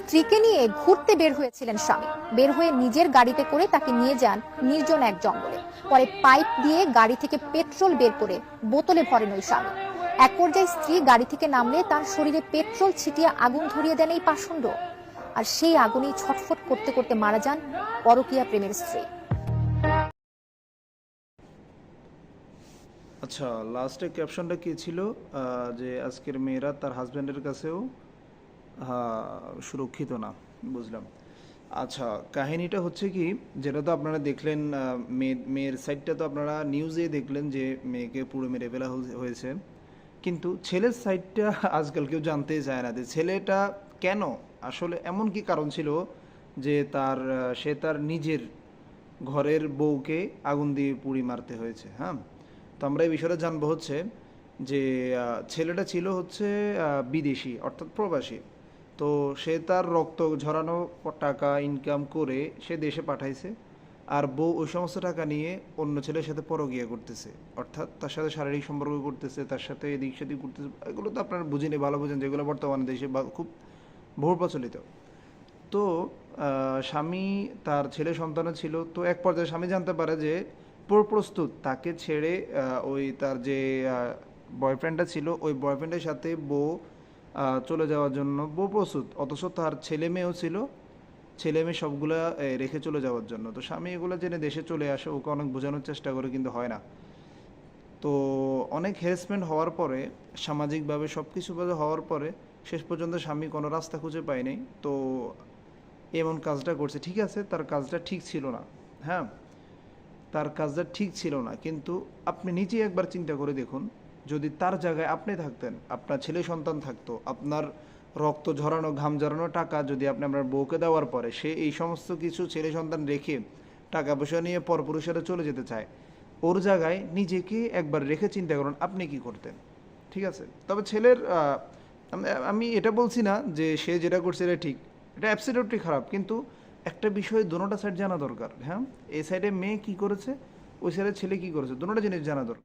স্ত্রীকে নিয়ে ঘুরতে বের হয়েছিলেন স্বামী। বের হয়ে নিজের গাড়িতে করে তাকে নিয়ে যান নির্জন এক জঙ্গলে। পরে পাইপ দিয়ে গাড়ি থেকে পেট্রোল বের করে বোতলে ভরেন ওই স্বামী। এক পর্যায়ে স্ত্রী গাড়ি থেকে নামলে তার শরীরে পেট্রোল ছিটিয়ে আগুন ধরিয়ে দেন এই পাষণ্ড। আর সেই আগুনেই ছটফট করতে করতে মারা যান পরকীয়া প্রেমের স্ত্রী। আচ্ছা, লাস্টে ক্যাপশনটা কি ছিল? যে আজকের মেয়েরা তার হাজব্যান্ডের কাছেও সুরক্ষিত না। বুঝলাম। আচ্ছা, কাহিনীটা হচ্ছে কি, যেটা তো আপনারা দেখলেন, মেয়ের সাইডটা তো আপনারা নিউজে দেখলেন যে মেয়েকে পুরো মেরে ফেলা হয়েছে। কিন্তু ছেলের সাইডটা আজকাল কেউ জানতেই চায় না যে ছেলেটা কেন, আসলে এমন কি কারণ ছিল যে সে তার নিজের ঘরের বউকে আগুন দিয়ে পুড়ি মারতে হয়েছে। হ্যাঁ, তো আমরা এই বিষয়টা জানবো হচ্ছে যে ছেলেটা ছিল হচ্ছে বিদেশি, অর্থাৎ প্রবাসী। তো সে তার রক্ত ঝরানো টাকা ইনকাম করে সে দেশে পাঠাইছে, আর বউ ওই সমস্ত টাকা নিয়ে অন্য ছেলের সাথে পরকীয়া করতেছে, অর্থাৎ তার সাথে শারীরিক সম্পর্ক করতেছে, তার সাথে এদিক সেদিক করতেছে। এগুলো তো আপনারা বুঝিনি, ভালো বুঝেন, যেগুলো বর্তমানে দেশে খুব বহুল প্রচলিত। তো স্বামী, তার ছেলে সন্তানও ছিল। তো এক পর্যায়ে স্বামী জানতে পারে যে প্রস্তুত তাকে ছেড়ে ওই তার যে বয়ফ্রেন্ডটা ছিল ওই বয়ফ্রেন্ডের সাথে বউ চলে যাওয়ার জন্য বউ প্রস্তুত, অথচ তার ছেলে মেয়েও ছিল, ছেলে মেয়ে সবগুলা রেখে চলে যাওয়ার জন্য। তো স্বামী এগুলো জেনে দেশে চলে আসে, ওকে অনেক বোঝানোর চেষ্টা করে, কিন্তু হয় না। তো অনেক হ্যারাসমেন্ট হওয়ার পরে, সামাজিকভাবে সব কিছুভাবে হওয়ার পরে শেষ পর্যন্ত স্বামী কোনো রাস্তা খুঁজে পায়নি। তো এমন কাজটা করছে। ঠিক আছে, তার কাজটা ঠিক ছিল না। হ্যাঁ, তার কাজটা ঠিক ছিল না, কিন্তু আপনি নিজেই একবার চিন্তা করে দেখুন, যদি তার জায়গায় আপনি থাকতেন, আপনার ছেলে সন্তান থাকতো, আপনার রক্ত ঝরানো ঘাম ঝরানো টাকা যদি আপনি আপনার বউকে দেওয়ার পরে সে এই সমস্ত কিছু ছেলে সন্তান রেখে টাকা পয়সা নিয়ে পরপুরুষেরা চলে যেতে চায়, ওর জায়গায় নিজেকে একবার রেখে চিন্তা করুন আপনি কি করতেন। ঠিক আছে, তবে ছেলের আমি এটা বলছি না যে সে যেটা করছে এটা ঠিক, এটা অ্যাবসলিউটলি খারাপ, কিন্তু একটা বিষয় দোনোটা সাইড জানা দরকার। হ্যাঁ, এই সাইডে মেয়ে কি করেছে, ওই সাইডে ছেলে কি করেছে, দোনোটা জিনিস জানা দরকার।